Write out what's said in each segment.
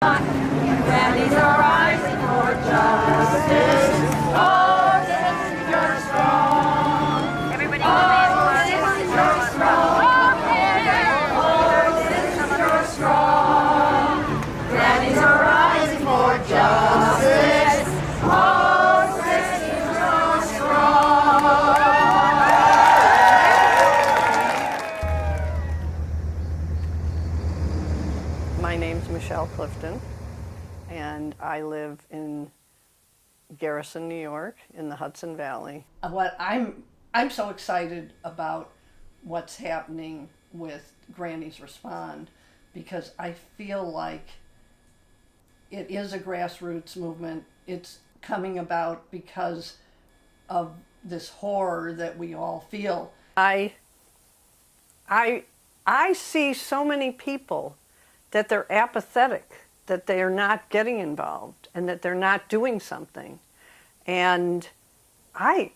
Grannies are rising for justice. Oh, sisters strong. Everybody oh, sisters strong. Oh, sisters strong. Grannies are rising for justice. Oh, sisters strong. My name's Michelle Clifton, and I live in Garrison, New York, in the Hudson Valley. I'm so excited about what's happening with Grannies Respond, because I feel like it is a grassroots movement. It's coming about because of this horror that we all feel. I see so many people that they're apathetic, that they are not getting involved, and that they're not doing something. And I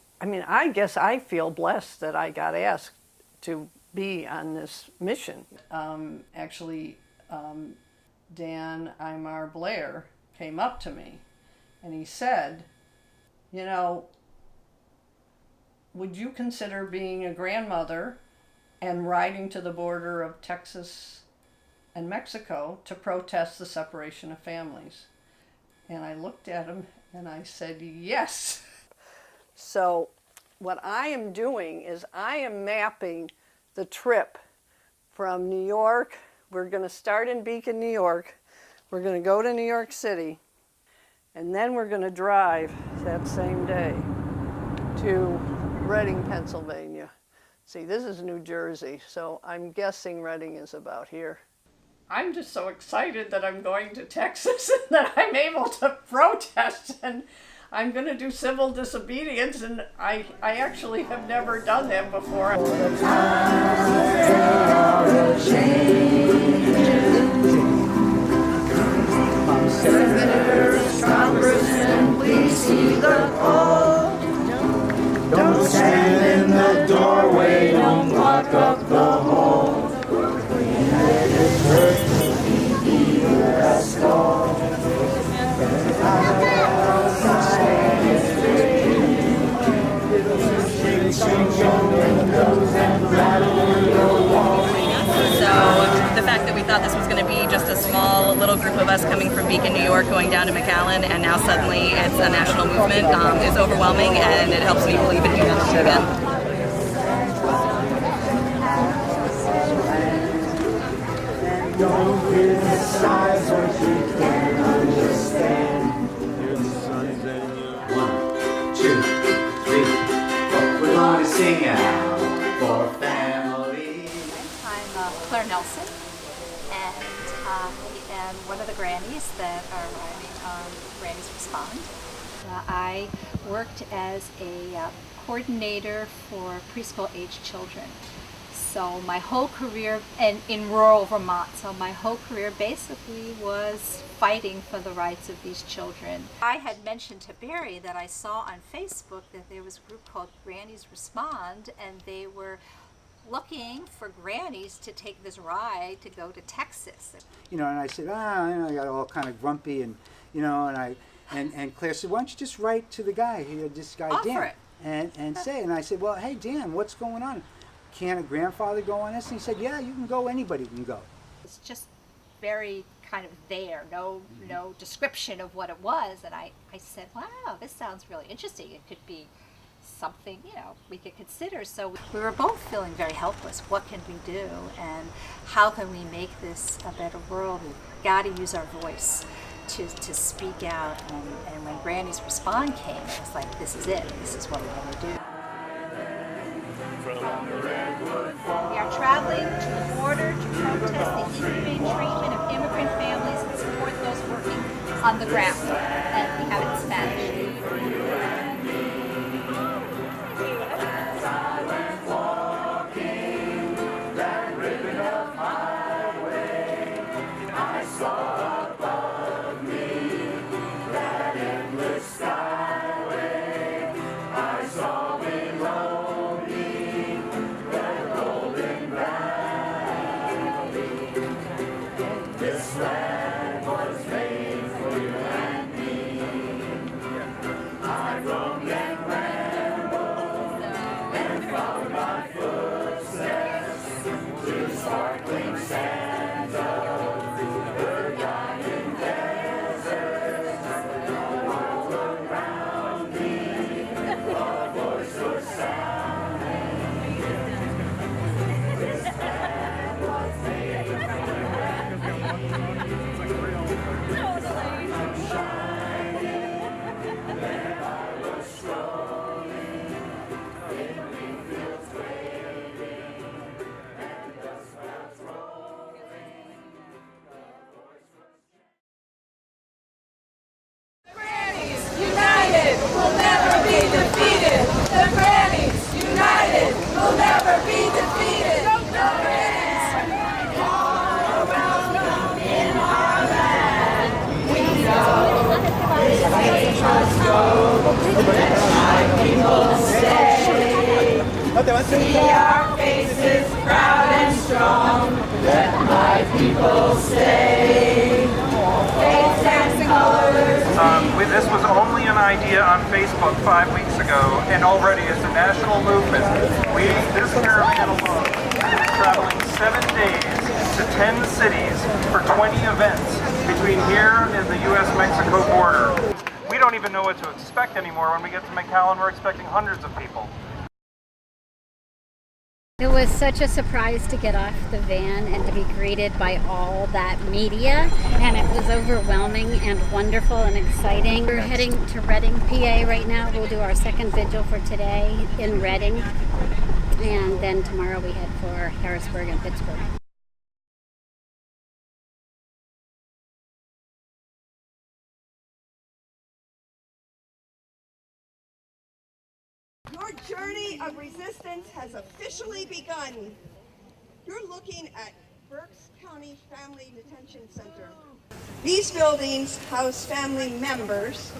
guess I feel blessed that I got asked to be on this mission. Dan Imar Blair came up to me and he said, you know, would you consider being a grandmother and riding to the border of Texas and Mexico to protest the separation of families? And I looked at him and I said, yes. So what I am doing is I am mapping the trip from New York. We're going to start in Beacon, New York. We're going to go to New York City. And then we're going to drive that same day to Reading, Pennsylvania. See, this is New Jersey, so I'm guessing Reading is about here. I'm just so excited that I'm going to Texas and that I'm able to protest, and I'm going to do civil disobedience, and I actually have never done that before. Don't stand in the doorway, don't block up the hall. So the fact that we thought this was going to be just a small little group of us coming from Beacon, New York, going down to McAllen, and now suddenly it's a national movement is overwhelming, and it helps me believe in humanity again. Don't criticize what you can't understand. 1, 2, 3, 4. We're going to sing out for family. I'm Claire Nelson, and I am one of the grannies that are riding on Grannies Respond. I worked as a coordinator for preschool-age children. So my whole career, and in rural Vermont, so my whole career basically was fighting for the rights of these children. I had mentioned to Barry that I saw on Facebook that there was a group called Grannies Respond, and they were looking for grannies to take this ride to go to Texas. You know, and I said, I got all kind of grumpy, and you know, and Claire said, why don't you just write to the guy, this guy Offer Dan, and say, and I said, well, hey Dan, what's going on? Can a grandfather go on this? And he said, yeah, you can go, anybody can go. It's just very kind of there, no description of what it was, and I said, wow, this sounds really interesting. It could be something, you know, we could consider. So we were both feeling very helpless. What can we do, and how can we make this a better world? We've got to use our voice to speak out, and when Grannies Respond came, it was like, this is it. This is what we're going to do. We are traveling to the border to protest the inhumane treatment of immigrant families and support those working on the ground. And we have it in Spanish. This land was See our faces proud and strong. Let my people stay. Faiths and colors. This was only an idea on Facebook 5 weeks ago, and already it's a national movement. This caravan alone is traveling 7 days to 10 cities for 20 events between here and the U.S.-Mexico border. We don't even know what to expect anymore. When we get to McAllen, we're expecting hundreds of people. It was such a surprise to get off the van and to be greeted by all that media, and it was overwhelming and wonderful and exciting. We're heading to Reading, PA right now. We'll do our second vigil for today in Reading, and then tomorrow we head for Harrisburg and Pittsburgh. Your journey of resistance has officially begun. You're looking at Berks County Family Detention Center. These buildings house family members,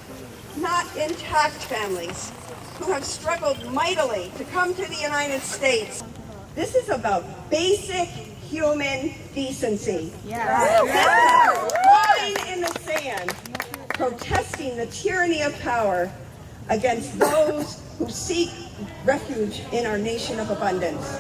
not intact families, who have struggled mightily to come to the United States. This is about basic human decency. Yes. This is a line in the sand, protesting the tyranny of power against those who seek refuge in our nation of abundance.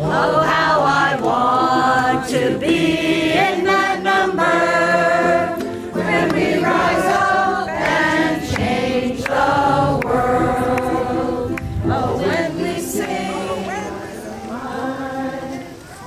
Oh, how I want to be in that number when we rise up and change the world. Oh, when we sing,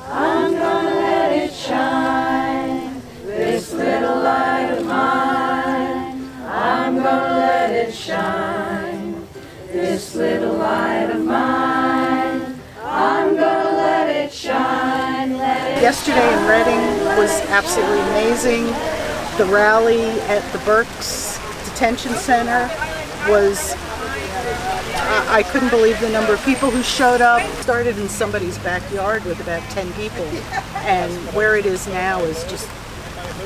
I'm gonna let it shine, this little light of mine. I'm gonna let it shine, this little light of mine. I'm gonna let it shine, let it Yesterday in Reading was absolutely amazing. The rally at the Berks Detention Center was, I couldn't believe the number of people who showed up. Started in somebody's backyard with about 10 people, and where it is now is just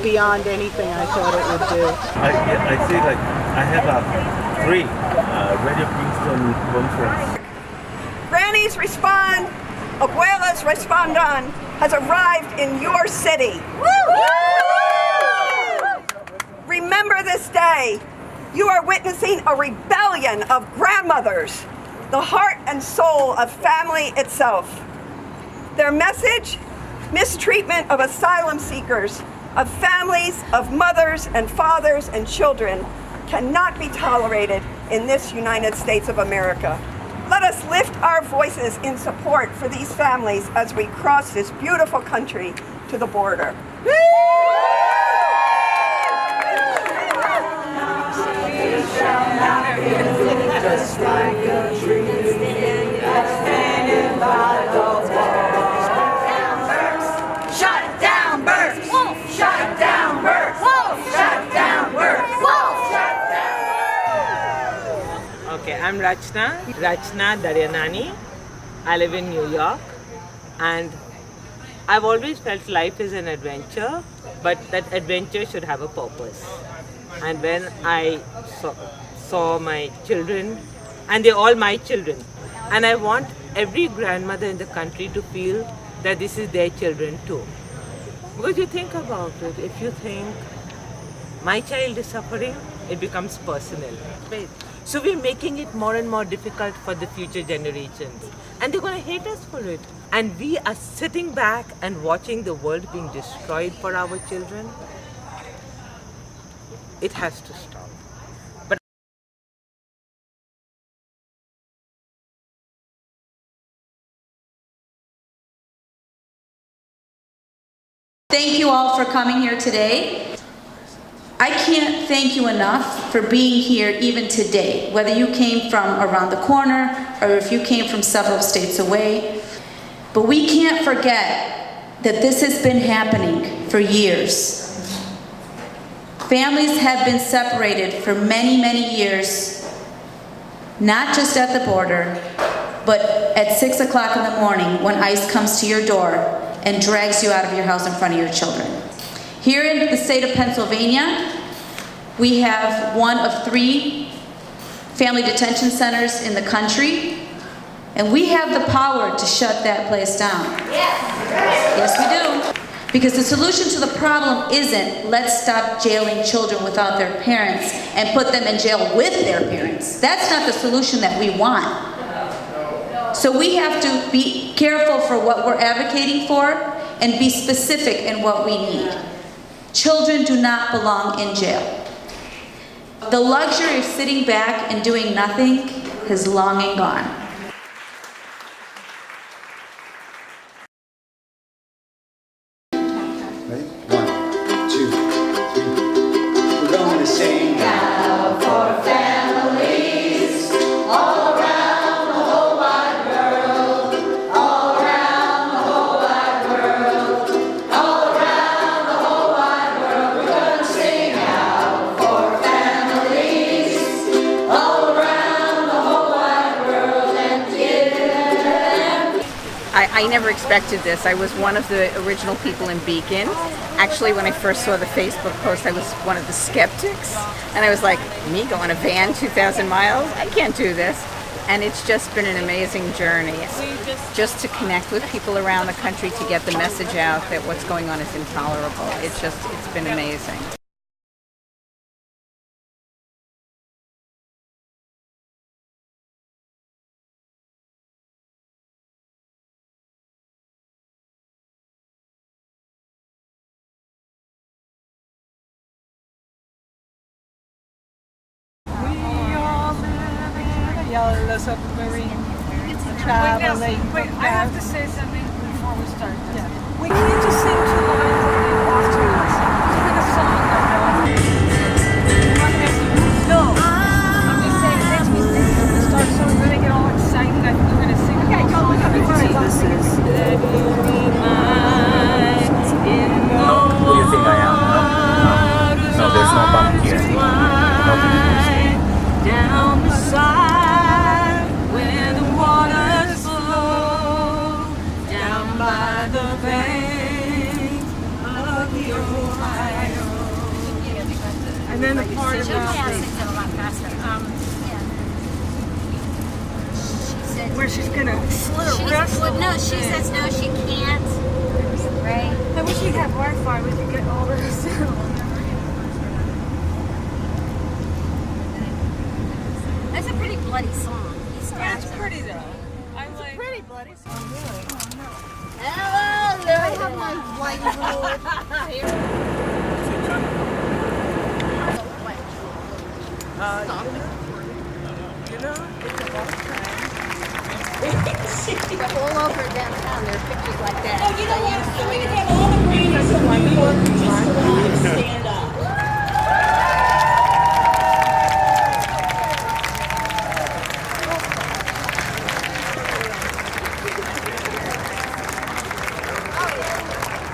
beyond anything I thought it would do. I see, like, I have three Radio Kingston conference. Grannies Respond, Abuelas Respondan has arrived in your city. Remember this day. You are witnessing a rebellion of grandmothers, the heart and soul of family itself. Their message? Mistreatment of asylum seekers, of families, of mothers and fathers and children cannot be tolerated in this United States of America. Let us lift our voices in support for these families as we cross this beautiful country to the border. just like a tree that's standing by the wall. Shut down, Berks! Shut down, Berks! Shut down, Berks! Shut down! Okay, I'm Rachna Daryanani. I live in New York, and I've always felt life is an adventure, but that adventure should have a purpose. And when I saw my children, and they're all my children, and I want every grandmother in the country to feel that this is their children too. Because you think about it, if you think my child is suffering, it becomes personal. So we're making it more and more difficult for the future generations, and they're going to hate us for it. And we are sitting back and watching the world being destroyed for our children. It has to stop. Thank you all for coming here today. I can't thank you enough for being here even today, whether you came from around the corner or if you came from several states away. But we can't forget that this has been happening for years. Families have been separated for many, many years, not just at the border, but at 6 o'clock in the morning when ICE comes to your door and drags you out of your house in front of your children. Here in the state of Pennsylvania, we have one of 3 family detention centers in the country. And we have the power to shut that place down. Yes, we do. Because the solution to the problem isn't let's stop jailing children without their parents and put them in jail with their parents. That's not the solution that we want. So we have to be careful for what we're advocating for and be specific in what we need. Children do not belong in jail. The luxury of sitting back and doing nothing is long and gone. Ready? 1, 2, 3. We're going to sing now for families all around the whole wide world, all around the whole wide world, all around the whole wide world. We're going to sing out for families all around the whole wide world and give them. I never expected this. I was one of the original people in Beacon. Actually, when I first saw the Facebook post, I was one of the skeptics. And I was like, me go on a van 2,000 miles? I can't do this. And it's just been an amazing journey. Just to connect with people around the country to get the message out that what's going on is intolerable. It's been amazing. Yellow submarine traveling. Wait, I have to say something before we start. Yeah. We can't just sing two lines and then off to us. Sing a song No. I'm just saying it makes me think when we start so we're gonna get all excited. I think we're gonna sing. Okay, go. This is Who do you think I am? No, there's no bump here. down the side where the waters flow, down by the bank of the Ohio. And then the part about where she's gonna slit her wrist. No, she says no, she can't. Right? I wish we'd have Wi-Fi. We could get all her sound. That's a pretty bloody song. It's pretty though. I like. It's a pretty bloody song. Really? Hello, I have my white You know, it's a long time. all over downtown. There are pictures like that. Oh, you know what? So we can have all the greenies in one just stand up.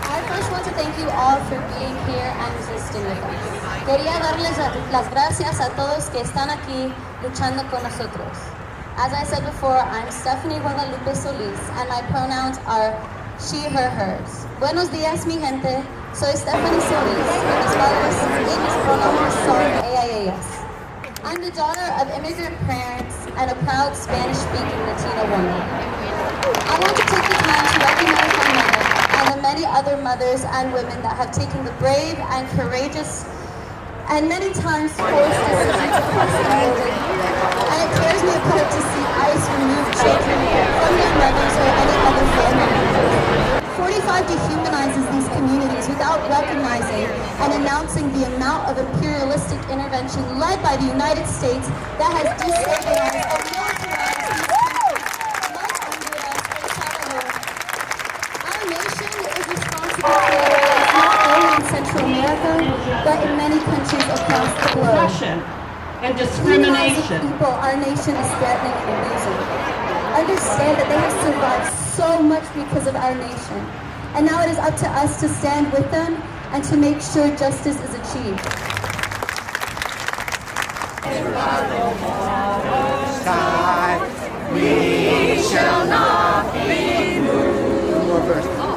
I first want to thank you all for being here and resisting with us. Quería darles las gracias a todos que están aquí luchando con nosotros. As I said before, I'm Stephanie Guadalupe Solis, and my pronouns are she, her, hers. Buenos días, mi gente. Soy Stephanie Solis, y mis padres y mis pronombres son ella y ellas. I'm the daughter of immigrant parents and a proud Spanish-speaking Latina woman. I want to take the time to recognize my mother and the many other mothers and women that have taken the brave and courageous and many times forced decisions to cross the border. And it tears me apart to see ICE remove children from their mothers or any other family members. 45 dehumanizes these communities without recognizing and announcing the amount of imperialistic intervention led by the United States that has destabilized and militarized these countries like Honduras or Salvador. Our nation is responsible for violence not only in Central America, but in many countries across the globe. Oppression and discrimination. People our nation is threatening and abusing. Understand that they have survived so much because of our nation. And now it is up to us to stand with them and to make sure justice is achieved. We shall not be moved.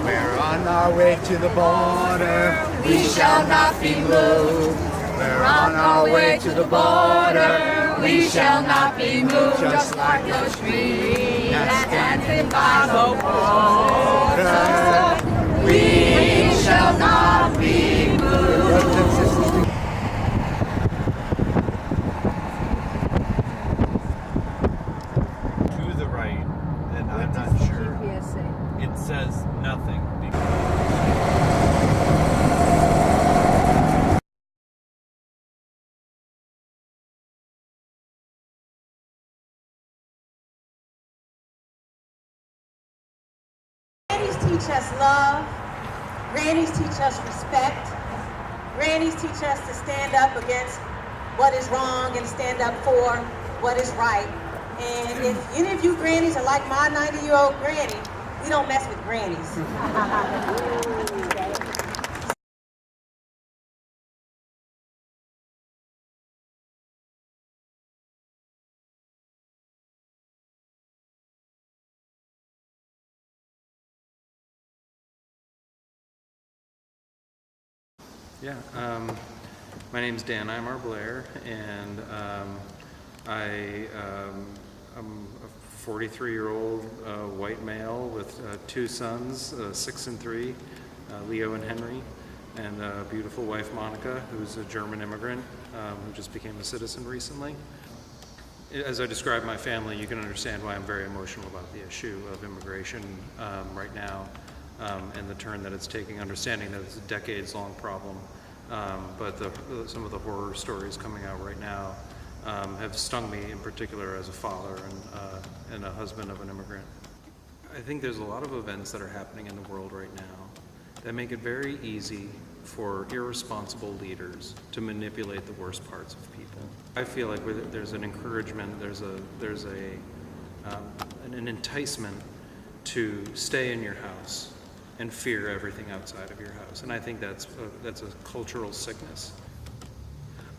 We're on our way to the border. We shall not be moved. We're on our way to the border. We shall not be moved, just like those trees that planted by the water. We shall not be moved. To the right, and I'm not sure. It says nothing. Grannies teach us love. Grannies teach us respect. Grannies teach us to stand up against what is wrong and stand up for what is right. And if any of you grannies are like my 90-year-old granny, we don't mess with grannies. Yeah, my name's Dan Imar Blair, and I'm a 43-year-old white male with two sons, 6 and 3, Leo and Henry, and a beautiful wife, Monica, who's a German immigrant who just became a citizen recently. As I describe my family, you can understand why I'm very emotional about the issue of immigration right now. And the turn that it's taking, understanding that it's a decades-long problem. But some of the horror stories coming out right now have stung me in particular as a father and a husband of an immigrant. I think there's a lot of events that are happening in the world right now that make it very easy for irresponsible leaders to manipulate the worst parts of people. I feel like there's an encouragement, there's an enticement to stay in your house and fear everything outside of your house. And I think that's a cultural sickness.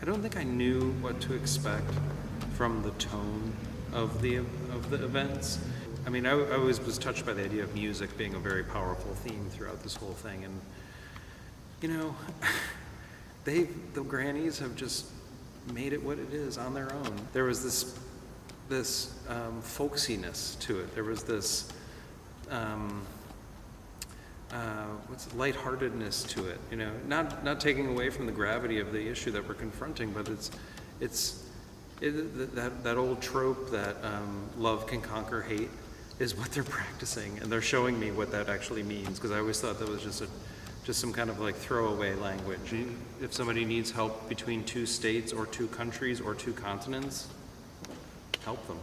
I don't think I knew what to expect from the tone of the events. I mean, I always was touched by the idea of music being a very powerful theme throughout this whole thing. And, you know, the grannies have just made it what it is on their own. There was this folksiness to it. There was this lightheartedness to it, you know, not taking away from the gravity of the issue that we're confronting, but that old trope that love can conquer hate is what they're practicing, and they're showing me what that actually means, because I always thought that was just some kind of like throwaway language. If somebody needs help between two states or two countries or two continents, help them.